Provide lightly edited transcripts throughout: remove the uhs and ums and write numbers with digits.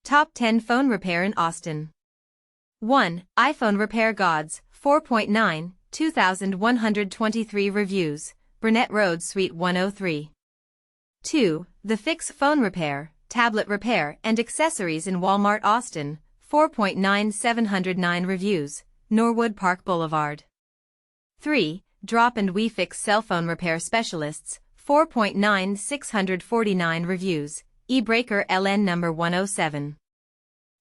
Top 10 Phone Repair in Austin. 1. iPhone Repair Gods, 4.9, 2,123 reviews, Burnet Rd Suite 103. 2. The Fix Phone Repair, Tablet Repair and Accessories in Walmart Austin, 4.9 709 reviews, Norwood Park Boulevard. 3. DropandWeFix Cell Phone Repair Specialists, 4.9 649 reviews, eBreaker LN number 107.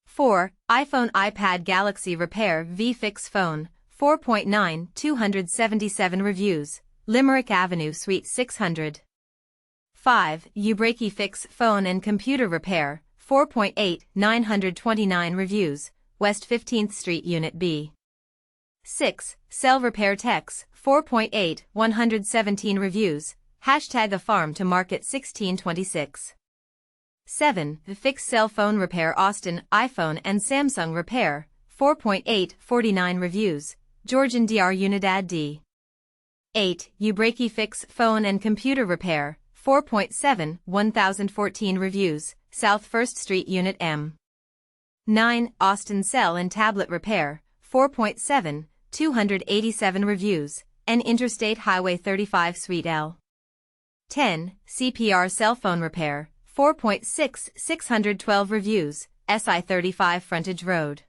4. iPhone iPad Galaxy Repair vFix Phone, 4.9 277 reviews, Limerick Ave Suite 600. 5. uBreakiFix Phone and Computer Repair, 4.8 929 reviews, West 15th Street Unit B. 6. Cell Repair Techs, 4.8 117 reviews, hashtag a farm to market 1626. 7. The Fixcell Phone Repair Austin iPhone and Samsung Repair, 4.8 49 reviews, Georgian Dr unidad D. 8. uBreakiFix Phone and Computer Repair, 4.7 1014 reviews, South 1st Street Unit M. 9. Austin Cell and Tablet Repair, 4.7 287 reviews, and Interstate Hwy 35 Suite L. 10. CPR Cell Phone Repair, 4.6 612 reviews, SI 35 Frontage Road.